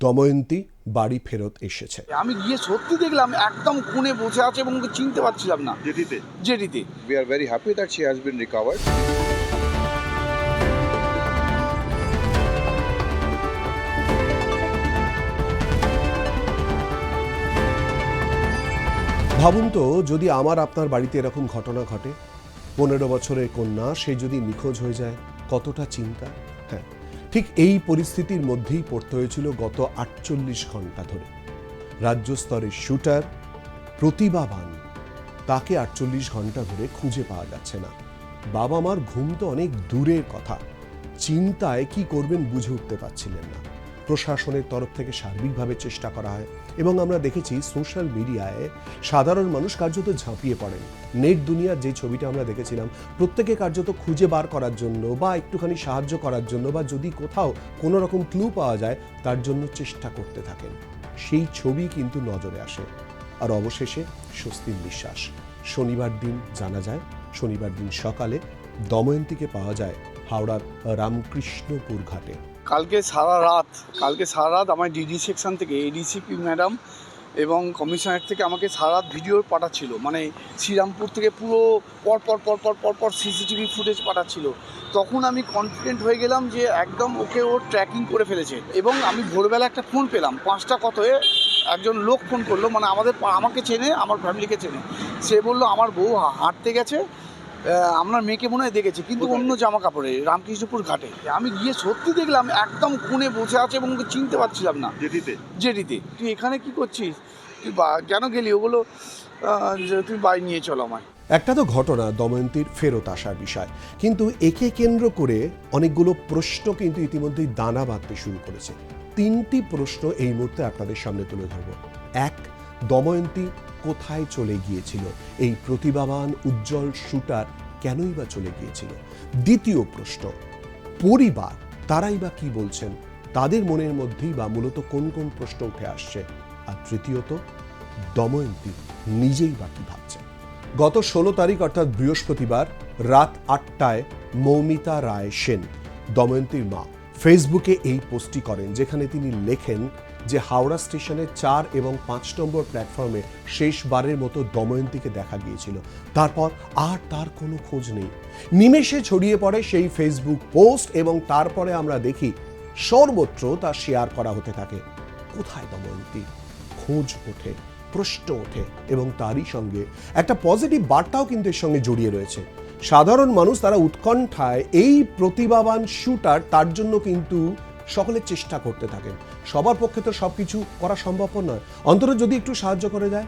দময়ন্তী বাড়ি ফেরত এসেছে। আমি গিয়ে সত্যি দেখলাম একদম কোণে বসে আছে এবং ওকে চিনতে পারছিলাম না। জেডিতে We are very happy that she has been recovered. ভাবুন তো, যদি আমার আপনার বাড়িতে এরকম ঘটনা ঘটে, 15 বছরের কন্যা সে যদি নিখোঁজ হয়ে যায়, কতটা চিন্তা। হ্যাঁ, ঠিক এই পরিস্থিতির মধ্যেই পড়তে হয়েছিল গত 48 ঘন্টা ধরে। রাজ্য স্তরের শুটার প্রতিভাবান, তাকে 48 ঘন্টা ধরে খুঁজে পাওয়া যাচ্ছে না। বাবা মার ঘুম তো অনেক দূরের কথা, চিন্তায় কি করবেন বুঝে উঠতে পারছিলেন না। প্রশাসনের তরফ থেকে সার্বিকভাবে চেষ্টা করা হয় এবং আমরা দেখেছি সোশ্যাল মিডিয়ায় সাধারণ মানুষ কার্যত ঝাঁপিয়ে পড়েন। নেট দুনিয়ার যে ছবিটা আমরা দেখেছিলাম, প্রত্যেকে কার্যত খুঁজে বার করার জন্য বা একটুখানি সাহায্য করার জন্য বা যদি কোথাও কোনো রকম ক্লু পাওয়া যায় তার জন্য চেষ্টা করতে থাকেন। সেই ছবি কিন্তু নজরে আসে, আর অবশেষে স্বস্তির নিঃশ্বাস। শনিবার দিন জানা যায়, শনিবার দিন সকালে দময়ন্তীকে পাওয়া যায় হাওড়ার রামকৃষ্ণপুর ঘাটে। কালকে সারা রাত আমার ডিডি সেকশন থেকে এডিসিপি ম্যাডাম এবং কমিশনার থেকে আমাকে সারা রাত ভিডিও পাঠাচ্ছিল, মানে শ্রীরামপুর থেকে পুরো পর সিসিটিভি ফুটেজ পাঠাচ্ছিল। তখন আমি কনফিডেন্ট হয়ে গেলাম যে একদম ওকে ও ট্র্যাকিং করে ফেলেছে। এবং আমি ভোরবেলা একটা ফোন পেলাম, 5টা কতয়ে একজন লোক ফোন করলো, মানে আমাকে চেনে, আমার ফ্যামিলিকে চেনে। সে বললো আমার বউ হাঁটতে গেছে, আপনার মেয়েকে মনে হয় দেখেছে, কিন্তু অন্য জামা কাপড়ে, রামকৃষ্ণপুর ঘাটে। আমি গিয়ে সত্যি দেখলাম একদম কোণে বসে আছে এবং ওকে চিনতে পারছিলাম না। জেডিতে তুই এখানে কি করছিস, তুই কেন গেলি? ওগুলো তুই বাড়ি নিয়ে চলো আমায়। একটা তো ঘটনা দময়ন্তীর ফেরত আসার বিষয়, কিন্তু একে কেন্দ্র করে অনেকগুলো প্রশ্ন কিন্তু ইতিমধ্যেই দানা বাঁধতে শুরু করেছে। 3টি প্রশ্ন এই মুহূর্তে আপনাদের সামনে তুলে ধরব। 1, দময়ন্তী কোথায় চলে গিয়েছিল? এই প্রতিভাবান উজ্জ্বল শুটার কেনই বা চলে গিয়েছিল? 2য় প্রশ্ন, পরিবার তারাই বা কি বলছেন, তাদের মনের মধ্যেই বা মূলত কোন কোন প্রশ্ন উঠে আসছে? আর 3য়ত, দময়ন্তী নিজেই বা কি ভাবছেন? গত 16 তারিখ অর্থাৎ বৃহস্পতিবার রাত 8টায় মৌমিতা রায় সেন, দময়ন্তীর মা, ফেসবুকে এই পোস্টটি করেন, যেখানে তিনি লেখেন যে হাওড়া স্টেশনের 4 এবং 5 নম্বর প্ল্যাটফর্মে শেষবারের মতো দময়ন্তীকে দেখা গিয়েছিল। তারপর আর তার কোনো খোঁজ নেই। নিমেষে ছড়িয়ে পড়ে সেই ফেসবুক পোস্ট এবং তারপরে আমরা দেখি সর্বত্র তা শেয়ার করা হতে থাকে। কোথায় দময়ন্তী? খোঁজ ওঠে, প্রশ্ন ওঠে এবং তারই সঙ্গে একটা পজিটিভ বার্তাও কিন্তু এর সঙ্গে জড়িয়ে রয়েছে। সাধারণ মানুষ তারা উৎকণ্ঠায় এই প্রতিভাবান শুটার, তার জন্য কিন্তু সকলে চেষ্টা করতে থাকেন। সবার পক্ষে তো সবকিছু করা সম্ভবপর নয়, অন্তত যদি একটু সাহায্য করে দেয়।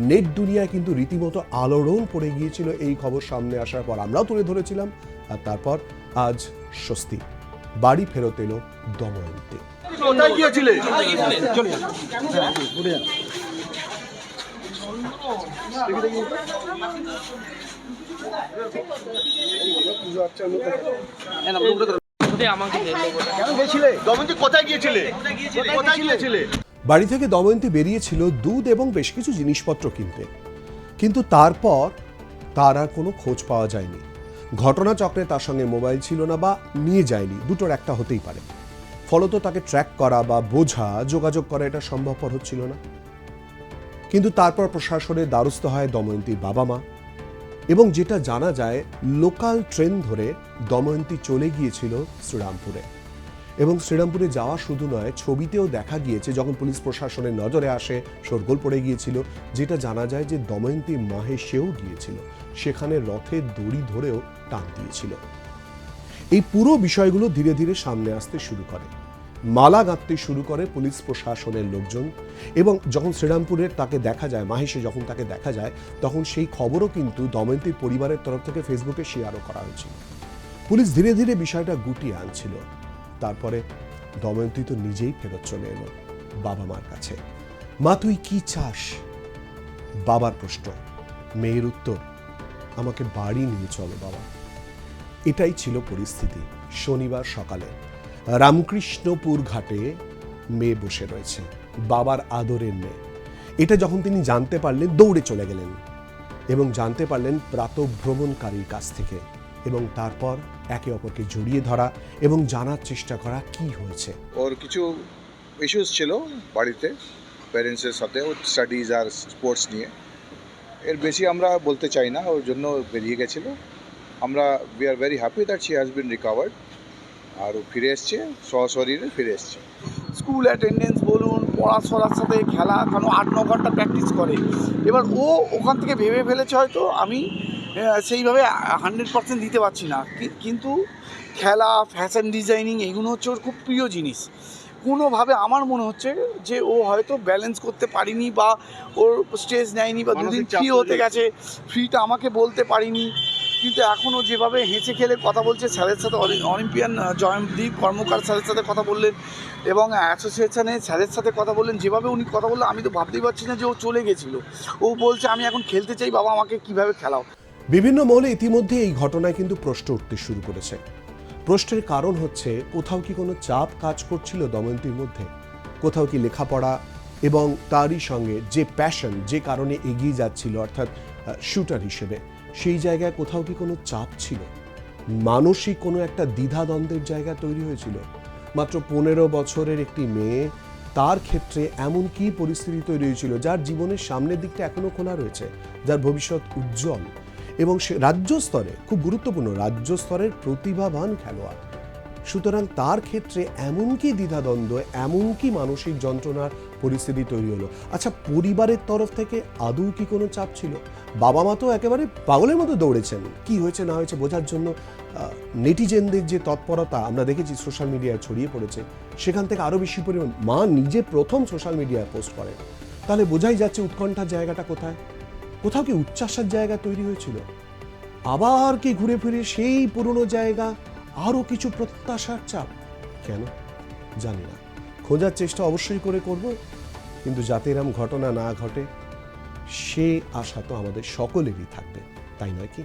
নেট দুনিয়ায় কিন্তু রীতিমতো আলোড়ন পড়ে গিয়েছিল এই খবর সামনে আসার পর, আমরাও তুলে ধরেছিলাম। আর তারপর আজ স্বস্তি, বাড়ি ফেরত এলো দময়ন্তী। কোথায় গিয়েছিলে? বাড়ি থেকে দময়ন্তী বেরিয়েছিল দুধ এবং বেশ কিছু জিনিসপত্র কিনতে, কিন্তু তারপর তার আর কোনো খোঁজ পাওয়া যায়নি। ঘটনাচক্রে তার সঙ্গে মোবাইল ছিল না বা নিয়ে যায়নি, দুটোর একটা হতেই পারে। ফলত তাকে ট্র্যাক করা বা বোঝা, যোগাযোগ করা এটা সম্ভবপর হচ্ছিল না। কিন্তু তারপর প্রশাসনের দ্বারস্থ হয় দময়ন্তীর বাবা মা, এবং যেটা জানা যায় লোকাল ট্রেন ধরে দময়ন্তী চলে গিয়েছিল শ্রীরামপুরে। এবং শ্রীরামপুরে যাওয়া শুধু নয়, ছবিতেও দেখা গিয়েছে যখন পুলিশ প্রশাসনের নজরে আসে, শোরগোল পড়ে গিয়েছিল। যেটা জানা যায় যে দময়ন্তী মাহে সেও গিয়েছিল, সেখানে রথের দড়ি ধরেও টান দিয়েছিল। এই পুরো বিষয়গুলো ধীরে ধীরে সামনে আসতে শুরু করে, মালা গাঁথতে শুরু করে পুলিশ প্রশাসনের লোকজন। এবং যখন শ্রীরামপুরের তাকে দেখা যায়, মাহেশে যখন তাকে দেখা যায়, তখন সেই খবরও কিন্তু দময়ন্তীর পরিবারের তরফ থেকে ফেসবুকে শেয়ারও করা হয়েছিল। পুলিশ ধীরে ধীরে বিষয়টা গুটিয়ে আনছিল। তারপরে দময়ন্তী তো নিজেই ফেরত চলে এলো বাবা মার কাছে। মা, তুই কি চাস? বাবার প্রশ্ন, মেয়ের উত্তর, আমাকে বাড়ি নিয়ে চলো বাবা। এটাই ছিল পরিস্থিতি। শনিবার সকালে রামকৃষ্ণপুর ঘাটে মেয়ে বসে রয়েছে, বাবার আদরের মেয়ে। এটা যখন তিনি জানতে পারলেন, দৌড়ে চলে গেলেন এবং জানতে পারলেন প্রাতঃভ্রমণকারীর কাছ থেকে, এবং তারপর একে অপরকে জড়িয়ে ধরা এবং জানার চেষ্টা করা কি হয়েছে। ওর কিছু ইস্যুস ছিল বাড়িতে প্যারেন্টসের সাথে, ও স্টাডিজ আর স্পোর্টস নিয়ে। এর বেশি আমরা বলতে চাই না, ওর জন্য বেরিয়ে গেছিলো। আমরা we are very happy that she has been recovered, আর ও ফিরে এসছে, সশরীরে ফিরে এসছে। স্কুল অ্যাটেন্ডেন্স বলুন, পড়াশোনার সাথে খেলা, কারণ 8-9 ঘন্টা প্র্যাকটিস করে। এবার ও ওখান থেকে ভেবে ফেলেছে হয়তো আমি সেইভাবে 100% দিতে পারছি না, কিন্তু খেলা, ফ্যাশন ডিজাইনিং এগুলো হচ্ছে ওর খুব প্রিয় জিনিস। কোনোভাবে আমার মনে হচ্ছে যে ও হয়তো ব্যালেন্স করতে পারিনি, বা ওর স্ট্রেস নেয়নি, বা দুদিন ফ্রি হতে গেছে, ফ্রিটা আমাকে বলতে পারিনি। কিন্তু এখনও যেভাবে হেসে খেলে কথা বলছে, স্যারের সাথে অলিম্পিয়ান জয়দীপ কর্মকার স্যারের সাথে কথা বললেন, এবং অ্যাসোসিয়েশনের স্যারের সাথে কথা বললেন, যেভাবে উনি কথা বললেন আমি তো ভাবতেই পারছি না যে ও চলে গেছিলো। ও বলছে আমি এখন খেলতে চাই, বাবা আমাকে কীভাবে খেলাও। বিভিন্ন মহলে ইতিমধ্যে এই ঘটনায় কিন্তু প্রশ্ন উঠতে শুরু করেছে। প্রশ্নের কারণ হচ্ছে, কোথাও কি কোনো চাপ কাজ করছিল দময়ন্তীর মধ্যে? কোথাও কি লেখাপড়া এবং তারই সঙ্গে যে প্যাশন, যে কারণে এগিয়ে যাচ্ছিল, অর্থাৎ শুটার হিসেবে, সেই জায়গায় কোথাও কি কোনো চাপ ছিল? মানসিক কোনো একটা দ্বিধাদ্বন্দ্বের জায়গা তৈরি হয়েছিল? মাত্র 15 বছরের একটি মেয়ে, তার ক্ষেত্রে এমন কি পরিস্থিতি তৈরি হয়েছিল যার জীবনের সামনের দিকটা এখনো খোলা রয়েছে, যার ভবিষ্যৎ উজ্জ্বল, এবং সে রাজ্য স্তরে, খুব গুরুত্বপূর্ণ, রাজ্য স্তরের প্রতিভাবান খেলোয়াড়। সুতরাং তার ক্ষেত্রে এমন কি দ্বিধাদ্বন্দ্ব, এমন কি মানসিক যন্ত্রণার পরিস্থিতি তৈরি হলো? আচ্ছা, পরিবারের তরফ থেকে আদৌ কি কোনো চাপ ছিল? বাবা মা তো একেবারে পাগলের মতো দৌড়েছেন কি হয়েছে না হয়েছে বোঝার জন্য। নেটিজেনদের যে তৎপরতা আমরা দেখেছি সোশ্যাল মিডিয়ায় ছড়িয়ে পড়েছে, সেখান থেকে আরও বেশি পরিমাণ মা নিজে প্রথম সোশ্যাল মিডিয়ায় পোস্ট করেন। তাহলে বোঝাই যাচ্ছে উৎকণ্ঠার জায়গাটা কোথায়। কোথাও কি উচ্চাসার জায়গা তৈরি হয়েছিল? আবার কি ঘুরে ফিরে সেই পুরনো জায়গা, আরও কিছু প্রত্যাশার চাপ? কেন জানি না, খোঁজার চেষ্টা অবশ্যই করব, কিন্তু যাতে এরম ঘটনা না ঘটে সে আশা তো আমাদের সকলেরই থাকবে, তাই নয় কি?